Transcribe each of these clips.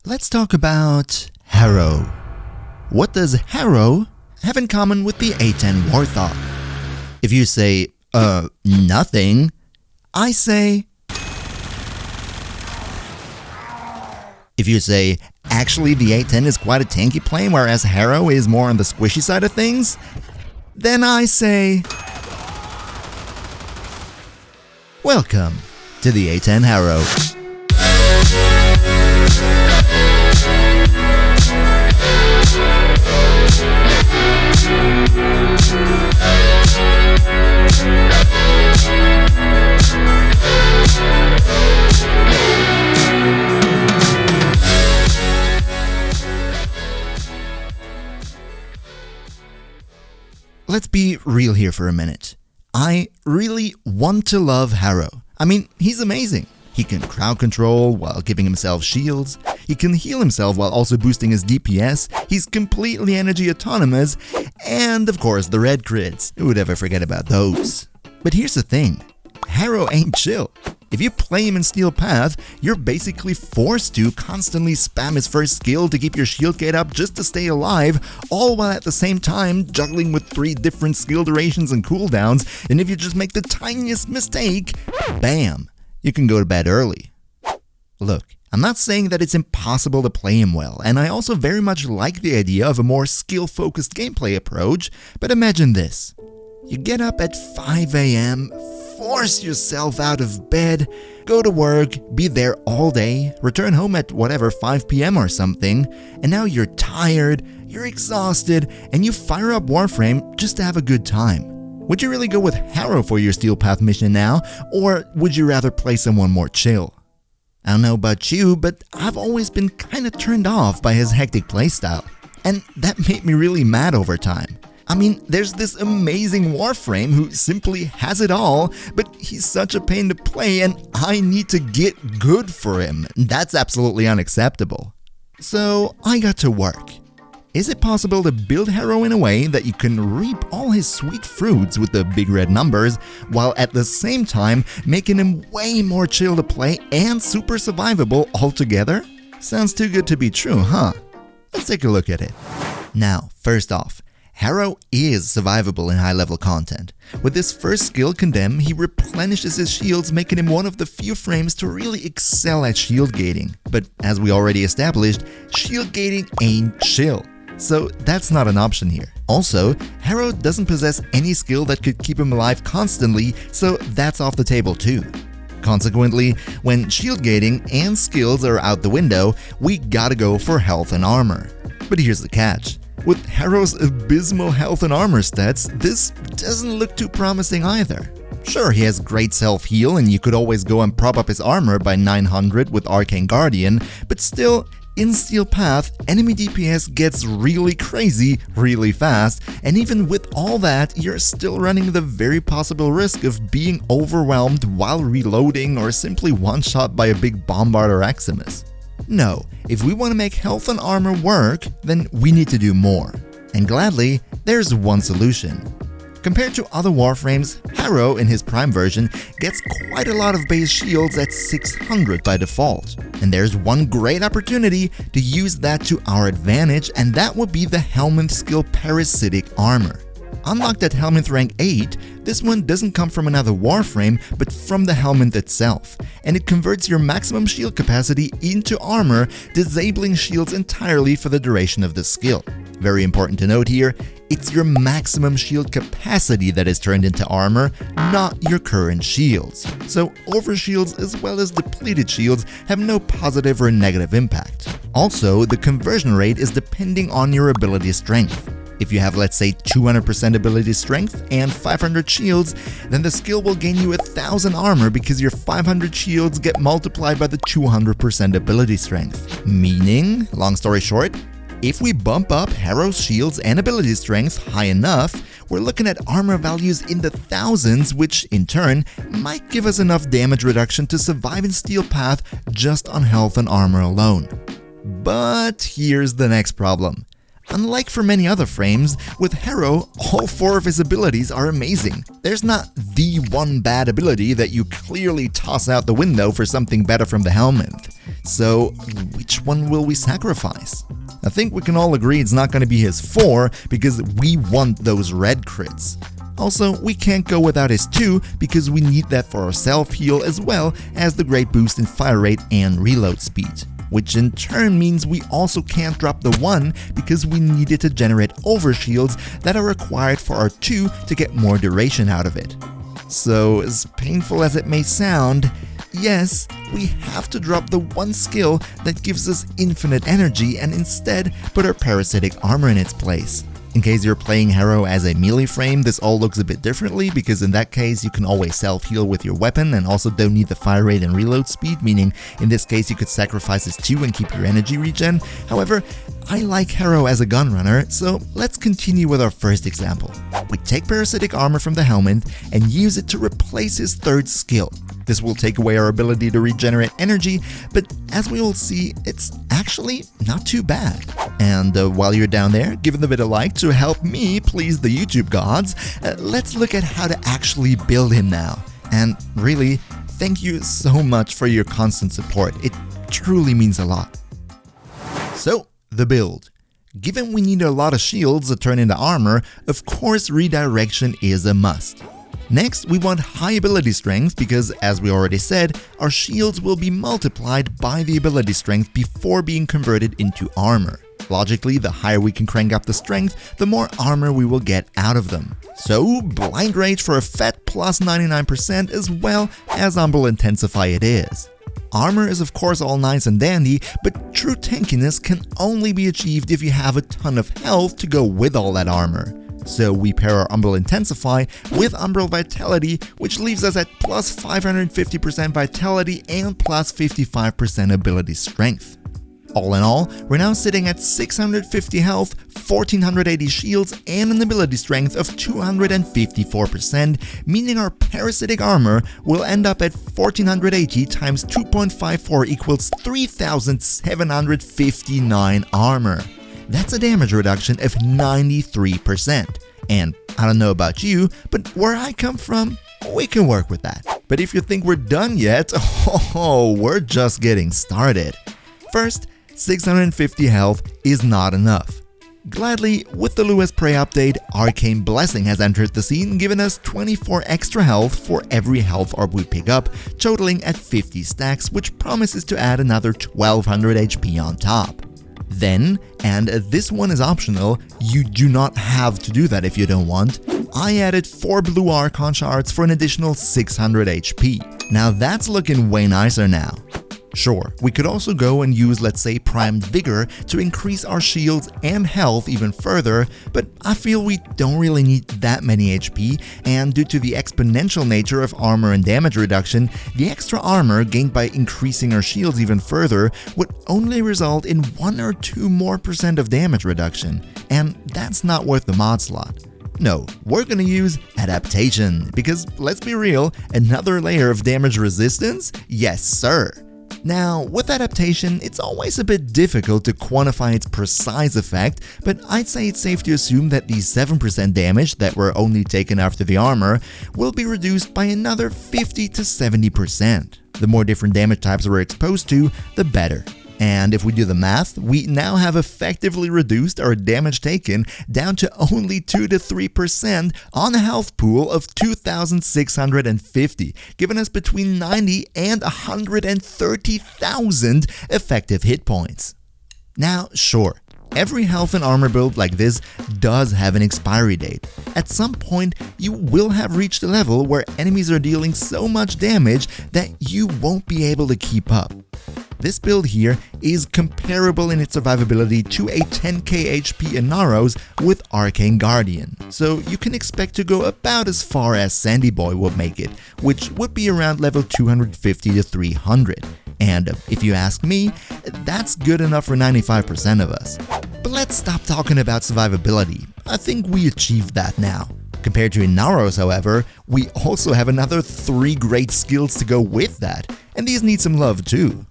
Let's talk about Harrow. What does Harrow have in common with the A-10 Warthog? If you say, nothing, I say... If you say, actually the A-10 is quite a tanky plane whereas Harrow is more on the squishy side of things, then I say... Welcome to the A-10 Harrow. Let's be real here for a minute. I really want to love Harrow. I mean, he's amazing. He can crowd control while giving himself shields. He can heal himself while also boosting his DPS. He's completely energy autonomous. And of course, the red crits. Who would ever forget about those? But here's the thing. Harrow ain't chill. If you play him in Steel Path, you're basically forced to constantly spam his first skill to keep your shield gate up just to stay alive, all while at the same time juggling with 3 different skill durations and cooldowns, and if you just make the tiniest mistake, bam, you can go to bed early. Look, I'm not saying that it's impossible to play him well, and I also very much like the idea of a more skill-focused gameplay approach, but imagine this. You get up at 5 AM, force yourself out of bed, go to work, be there all day, return home at whatever 5 PM or something, and now you're tired, you're exhausted, and you fire up Warframe just to have a good time. Would you really go with Harrow for your Steel Path mission now, or would you rather play someone more chill? I don't know about you, but I've always been kinda turned off by his hectic playstyle, and that made me really mad over time. I mean, there's this amazing Warframe who simply has it all, but he's such a pain to play and I need to get good for him. That's absolutely unacceptable. So I got to work. Is it possible to build Harrow in a way that you can reap all his sweet fruits with the big red numbers, while at the same time making him way more chill to play and super survivable altogether? Sounds too good to be true, huh? Let's take a look at it. Now, first off, Harrow is survivable in high-level content. With his first skill, Condemn, he replenishes his shields, making him one of the few frames to really excel at shield gating. But as we already established, shield gating ain't chill, so that's not an option here. Also, Harrow doesn't possess any skill that could keep him alive constantly, so that's off the table too. Consequently, when shield gating and skills are out the window, we gotta go for health and armor. But here's the catch. With Harrow's abysmal health and armor stats, this doesn't look too promising either. Sure, he has great self-heal and you could always go and prop up his armor by 900 with Arcane Guardian, but still, in Steel Path, enemy DPS gets really crazy, really fast, and even with all that, you're still running the very possible risk of being overwhelmed while reloading or simply one-shot by a big Bombard or Eximus. No, if we want to make health and armor work, then we need to do more. And gladly, there's one solution. Compared to other Warframes, Harrow in his Prime version gets quite a lot of base shields at 600 by default. And there's one great opportunity to use that to our advantage, and that would be the Helminth skill Parasitic Armor. Unlocked at Helminth rank 8, this one doesn't come from another Warframe, but from the Helminth itself, and it converts your maximum shield capacity into armor, disabling shields entirely for the duration of the skill. Very important to note here, it's your maximum shield capacity that is turned into armor, not your current shields. So overshields as well as depleted shields have no positive or negative impact. Also, the conversion rate is depending on your ability strength. If you have, let's say, 200% ability strength and 500 shields, then the skill will gain you 1000 armor because your 500 shields get multiplied by the 200% ability strength. Meaning, long story short, if we bump up Harrow's shields and ability strength high enough, we're looking at armor values in the thousands, which in turn might give us enough damage reduction to survive in Steel Path just on health and armor alone. But here's the next problem. Unlike for many other frames, with Harrow, all 4 of his abilities are amazing. There's not the one bad ability that you clearly toss out the window for something better from the Helminth. So which one will we sacrifice? I think we can all agree it's not going to be his 4 because we want those red crits. Also, we can't go without his 2 because we need that for our self-heal as well as the great boost in fire rate and reload speed. Which in turn means we also can't drop the 1 because we need it to generate overshields that are required for our 2 to get more duration out of it. So, as painful as it may sound, yes, we have to drop the 1 skill that gives us infinite energy and instead put our parasitic armor in its place. In case you're playing Harrow as a melee frame, this all looks a bit differently because in that case you can always self-heal with your weapon and also don't need the fire rate and reload speed, meaning in this case you could sacrifice his 2 and keep your energy regen. However, I like Harrow as a gunrunner, so let's continue with our first example. We take parasitic armor from the helmet and use it to replace his 3rd skill. This will take away our ability to regenerate energy, but as we will see, it's actually not too bad. And while you're down there, give it a bit of like to help me please the YouTube gods, let's look at how to actually build him now. And really, thank you so much for your constant support. It truly means a lot. So, the build. Given we need a lot of shields to turn into armor, of course redirection is a must. Next, we want high ability strength because, as we already said, our shields will be multiplied by the ability strength before being converted into armor. Logically, the higher we can crank up the strength, the more armor we will get out of them. So, Blind Rage for a fat plus 99% as well as Umbral Intensify it is. Armor is of course all nice and dandy, but true tankiness can only be achieved if you have a ton of health to go with all that armor. So we pair our Umbral Intensify with Umbral Vitality, which leaves us at plus 550% Vitality and plus 55% Ability Strength. All in all, we're now sitting at 650 health, 1480 shields, and an ability strength of 254%, meaning our parasitic armor will end up at 1480 times 2.54 equals 3759 armor. That's a damage reduction of 93%. And I don't know about you, but where I come from, we can work with that. But if you think we're done yet, we're just getting started. First, 650 health is not enough. Gladly, with the Lewis Prey update, Arcane Blessing has entered the scene, giving us 24 extra health for every health orb we pick up, totaling at 50 stacks, which promises to add another 1200 HP on top. Then, and this one is optional, you do not have to do that if you don't want, I added 4 blue Archon shards for an additional 600 HP. Now that's looking way nicer now. Sure, we could also go and use, let's say, Primed Vigor to increase our shields and health even further, but I feel we don't really need that many HP, and due to the exponential nature of armor and damage reduction, the extra armor gained by increasing our shields even further would only result in 1 or 2 more % of damage reduction, and that's not worth the mod slot. No, we're gonna use Adaptation, because let's be real, another layer of damage resistance? Yes sir! Now, with Adaptation, it's always a bit difficult to quantify its precise effect, but I'd say it's safe to assume that the 7% damage that were only taken after the armor will be reduced by another 50 to 70%. The more different damage types we're exposed to, the better. And if we do the math, we now have effectively reduced our damage taken down to only 2 to 3% on a health pool of 2,650, giving us between 90 and 130,000 effective hit points. Now, sure, every health and armor build like this does have an expiry date. At some point, you will have reached a level where enemies are dealing so much damage that you won't be able to keep up. This build here is comparable in its survivability to a 10k HP Inaros with Arcane Guardian, so you can expect to go about as far as Sandy Boy would make it, which would be around level 250 to 300. And if you ask me, that's good enough for 95% of us. But let's stop talking about survivability. I think we achieved that now. Compared to Inaros, however, we also have another 3 great skills to go with that, and these need some love too.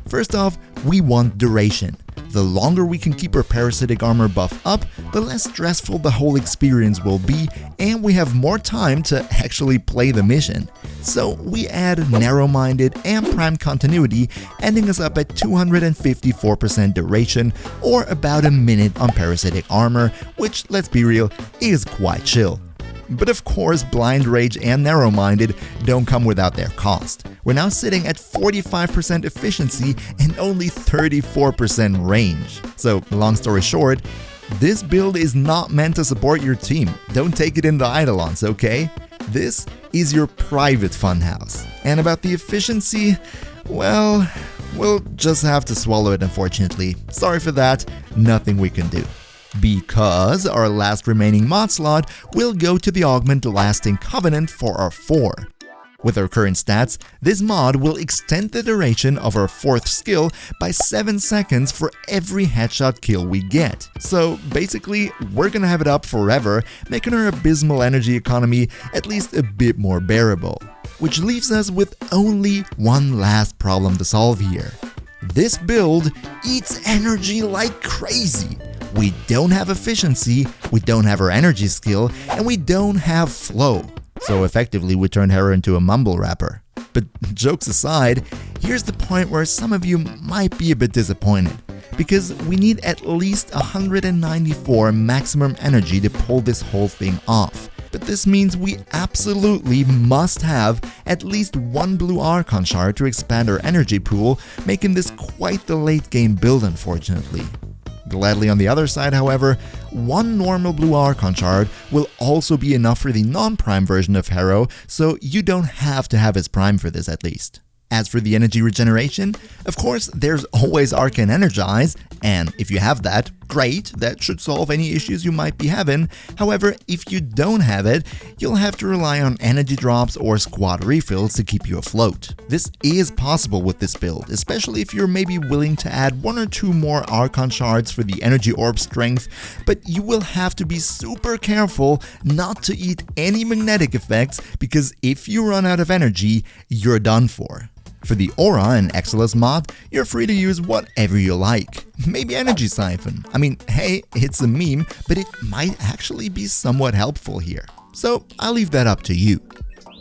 First off, we want duration. The longer we can keep our parasitic armor buff up, the less stressful the whole experience will be, and we have more time to actually play the mission. So we add narrow-minded and prime continuity, ending us up at 254% duration, or about a minute on parasitic armor, which, let's be real, is quite chill. But of course, blind rage and narrow-minded don't come without their cost. We're now sitting at 45% efficiency and only 34% range. So, long story short, this build is not meant to support your team. Don't take it in the eidolons, okay? This is your private funhouse. And about the efficiency, well, we'll just have to swallow it, unfortunately. Sorry for that, nothing we can do. Because our last remaining mod slot will go to the Augment Lasting Covenant for our 4. With our current stats, this mod will extend the duration of our 4th skill by 7 seconds for every headshot kill we get. So basically, we're gonna have it up forever, making our abysmal energy economy at least a bit more bearable. Which leaves us with only one last problem to solve here. This build eats energy like crazy. We don't have efficiency, we don't have our energy skill, and we don't have flow. So effectively we turned Harrow into a mumble rapper. But jokes aside, here's the point where some of you might be a bit disappointed. Because we need at least 194 maximum energy to pull this whole thing off. But this means we absolutely must have at least one blue Archon shard to expand our energy pool, making this quite the late game build, unfortunately. Gladly on the other side, however, one normal blue Archon shard will also be enough for the non-prime version of Harrow, so you don't have to have his prime for this at least. As for the energy regeneration, of course there's always Arcane Energize, and if you have that, great, that should solve any issues you might be having. However, if you don't have it, you'll have to rely on energy drops or squad refills to keep you afloat. This is possible with this build, especially if you're maybe willing to add 1 or 2 more Archon shards for the energy orb strength, but you will have to be super careful not to eat any magnetic effects, because if you run out of energy, you're done for. For the Aura and Exilus mod, you're free to use whatever you like. Maybe Energy Siphon. I mean, hey, it's a meme, but it might actually be somewhat helpful here. So I'll leave that up to you.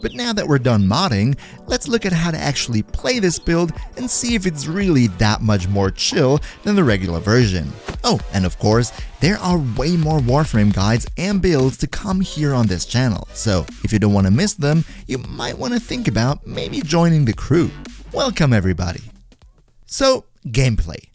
But now that we're done modding, let's look at how to actually play this build and see if it's really that much more chill than the regular version. Oh, and of course, there are way more Warframe guides and builds to come here on this channel, so if you don't want to miss them, you might want to think about maybe joining the crew. Welcome everybody! So, gameplay.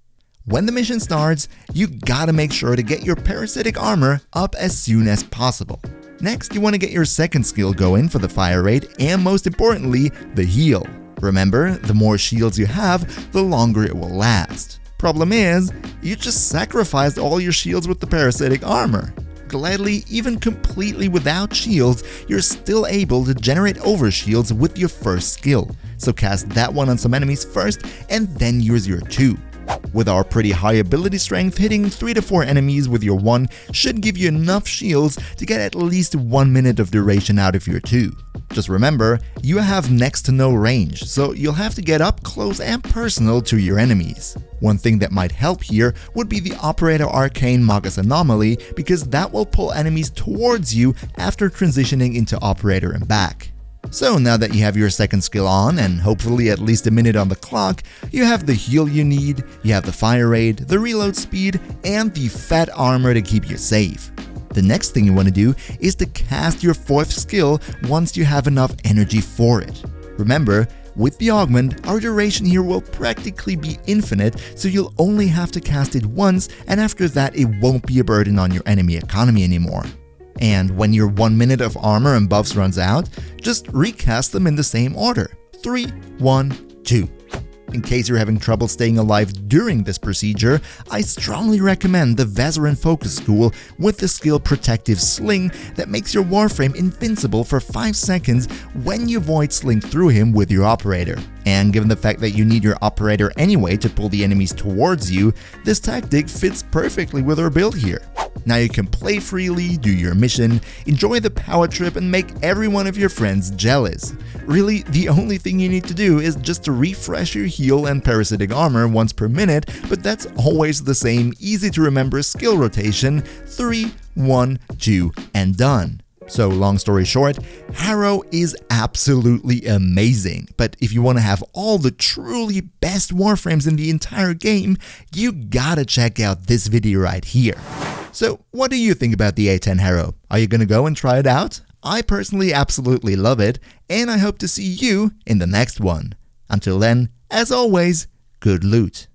When the mission starts, you gotta make sure to get your parasitic armor up as soon as possible. Next, you want to get your second skill going for the fire rate, and most importantly, the heal. Remember, the more shields you have, the longer it will last. Problem is, you just sacrificed all your shields with the parasitic armor. Gladly, even completely without shields, you're still able to generate overshields with your first skill. So cast that one on some enemies first, and then use your 2. With our pretty high ability strength, hitting 3 to 4 enemies with your 1 should give you enough shields to get at least 1 minute of duration out of your 2. Just remember, you have next to no range, so you'll have to get up close and personal to your enemies. One thing that might help here would be the Operator Arcane Magus Anomaly, because that will pull enemies towards you after transitioning into Operator and back. So now that you have your second skill on, and hopefully at least a minute on the clock, you have the heal you need, you have the fire rate, the reload speed, and the fat armor to keep you safe. The next thing you want to do is to cast your 4th skill once you have enough energy for it. Remember, with the augment, our duration here will practically be infinite, so you'll only have to cast it once, and after that it won't be a burden on your enemy economy anymore. And when your 1 minute of armor and buffs runs out, just recast them in the same order. 3, 1, 2. In case you're having trouble staying alive during this procedure, I strongly recommend the Vazarin Focus School with the skill Protective Sling that makes your Warframe invincible for 5 seconds when you void sling through him with your operator. And given the fact that you need your operator anyway to pull the enemies towards you, this tactic fits perfectly with our build here. Now you can play freely, do your mission, enjoy the power trip, and make every one of your friends jealous. Really, the only thing you need to do is just to refresh your heal and parasitic armor once per minute, but that's always the same easy to remember skill rotation: 3, 1, 2, and done. So long story short, Harrow is absolutely amazing, but if you want to have all the truly best Warframes in the entire game, you gotta check out this video right here. So what do you think about the A-10 Harrow? Are you gonna go and try it out? I personally absolutely love it, and I hope to see you in the next one. Until then, as always, good loot.